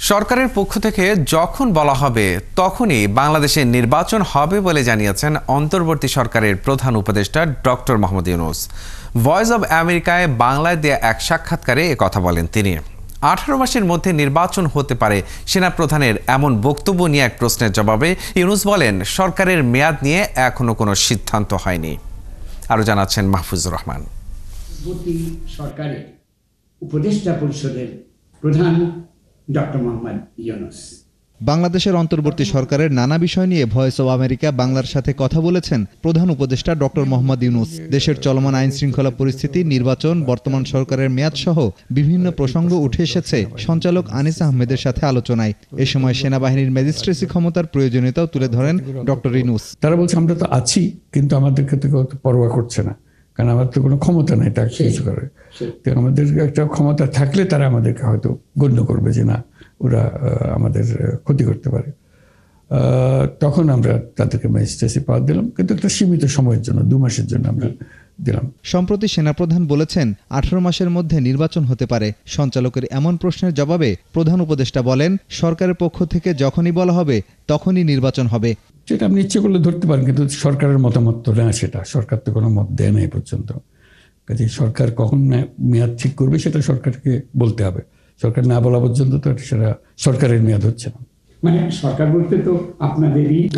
সরকারের পক্ষ থেকে যখন বলা হবে তখনই বাংলাদেশে নির্বাচন হবে বলে জানিয়েছেন অন্তর্বর্তী সরকারের প্রধান উপদেষ্টা doctor Mohammad Yunus. Voice of আমেরিকায় বাংলায় দেয়া এক সাক্ষাৎকারে একথা বলেন তিনি। 18 মাসের মধ্যে নির্বাচন হতে পারে সেনাপ্রধানের এমন বক্তব্য নিয়ে এক প্রশ্নের জবাবে ইউনূস বলেন, সরকারের মেয়াদ নিয়ে এখনো কোনো সিদ্ধান্ত হয়নি। আরো জানাচ্ছেন মাহফুজুর রহমান। সরকারের উপদেষ্টা পরিষদের প্রধান ডক্টর মোহাম্মদ ইউনূস বাংলাদেশের অন্তর্বর্তী সরকারের নানা বিষয় নিয়ে ভয়েস অব আমেরিকা বাংলার সাথে কথা বলেছেন প্রধান উপদেষ্টা ডক্টর মোহাম্মদ ইউনূস। দেশের চলমান আইন শৃঙ্খলা পরিস্থিতি, নির্বাচন, বর্তমান সরকারের মেয়াদ সহ বিভিন্ন প্রসঙ্গ উঠে এসেছে সঞ্চালক আনিস আহমেদের সাথে আলোচনায়। এ সময় সেনাবাহিনীর ম্যাজিস্ট্রেসি ক্ষমতার প্রয়োজনীয়তাও তুলে ধরেন ডক্টর ইউনূস। তারা বলছে আমরা তো আছি, কিন্তু আমাদেরকে তো পরোয়া করছে না, কারণ আমাদের তো কোনো ক্ষমতা নেই তা কিছু করে। আমাদের একটা ক্ষমতা থাকলে তারা আমাদেরকে হয়তো গণ্য করবে যে না, ওরা আমাদের ক্ষতি করতে পারে। তখন আমরা তাদেরকে ম্যাজিস্ট্রেসি পাওয়ার দিলাম, কিন্তু একটা সীমিত সময়ের জন্য, 2 মাসের জন্য আমরা দিলাম। সম্প্রতি সেনাপ্রধান বলেছেন 18 মাসের মধ্যে নির্বাচন হতে পারে। সঞ্চালকের এমন প্রশ্নের জবাবে প্রধান উপদেষ্টা বলেন, সরকারের পক্ষ থেকে যখনই বলা হবে তখনই নির্বাচন হবে। সেটা আপনি ইচ্ছে করলে ধরতে পারেন, কিন্তু সরকারের মতামত তো না, সেটা সরকার তো কোনো মত দেয় না এ পর্যন্ত। কাজে সরকার কখন মেয়াদ ঠিক করবে সেটা সরকারকে বলতে হবে। সরকার না বলা পর্যন্ত তো সেটা সরকারের মেয়াদ হচ্ছে না। মানে সরকার বলতে তো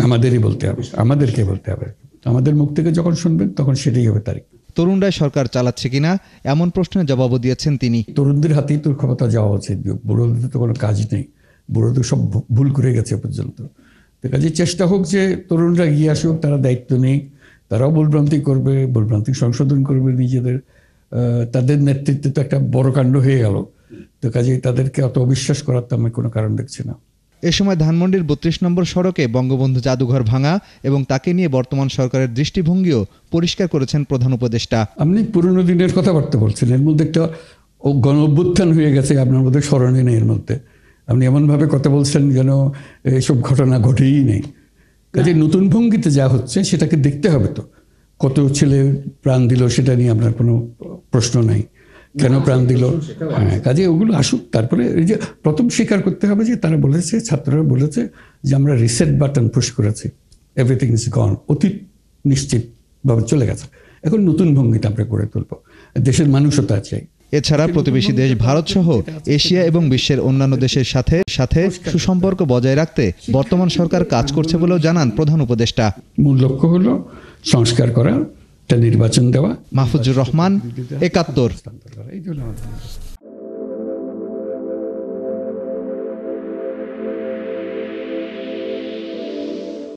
আমাদেরই বলতে হবে, আমাদেরকে বলতে হবে। আমাদের মুখ থেকে যখন শুনবেন তখন সেটাই হবে তারিখ। তরুণরাই সরকার চালাচ্ছে কিনা এমন প্রশ্নের জবাবও দিয়েছেন তিনি। তরুণদের হাতেই তো ক্ষমতা যাওয়া উচিত, বুড়োদের তো কোনো কাজ নেই, বুড়ো তো সব ভুল করে গেছে পর্যন্ত। তো কাজে চেষ্টা হোক যে তরুণরা এগিয়ে আসুক, তারা দায়িত্ব নেই, তারাও ভুলভ্রান্তি করবে, ভুলভ্রান্তি সংশোধন করবে নিজেদের। তাদের নেতৃত্বে তো একটা বড় কাণ্ড হয়ে গেল, তো কাজে তাদেরকে অত অবিশ্বাস করার তো আমি কোনো কারণ দেখছি না। এ সময় ধানমন্ডির 32 নম্বর সড়কে বঙ্গবন্ধু জাদুঘর ভাঙা এবং তাকে নিয়ে বর্তমান সরকারের দৃষ্টিভঙ্গিও পরিষ্কার করেছেন প্রধান উপদেষ্টা। আপনি পুরনো দিনের কথাবার্তা বলছেন, এর মধ্যে একটা গণ অভ্যুত্থান হয়ে গেছে, আপনার মধ্যে স্মরণে নেই। এর মধ্যে আপনি এমনভাবে কথা বলছেন যেন এসব ঘটনা ঘটেই নেই। কাজে নতুন ভঙ্গিতে যা হচ্ছে সেটাকে দেখতে হবে। তো কত ছেলে প্রাণ দিল সেটা নিয়ে আপনার কোনো প্রশ্ন নাই, কেন প্রাণ দিল। হ্যাঁ, কাজে ওগুলো আসুক। তারপরে এই যে প্রথম স্বীকার করতে হবে যে তারা বলেছে, ছাত্ররা বলেছে যে আমরা রিসেট বাটন পুশ করেছি, এভরিথিং ইজ গন, অতীত নিশ্চিতভাবে চলে গেছে। এখন নতুন ভঙ্গিতে আমরা করে তুলব, দেশের মানুষও তা চাই। এছাড়া প্রতিবেশী দেশ ভারত সহ এশিয়া এবং বিশ্বের অন্যান্য দেশের সাথে সুসম্পর্ক বজায় রাখতে বর্তমান সরকার কাজ করছে বলেও জানান প্রধান উপদেষ্টা। মূল লক্ষ্য হলো সংস্কার করা, একটা নির্বাচন দেওয়া। মাহফুজুর রহমান, ৭১।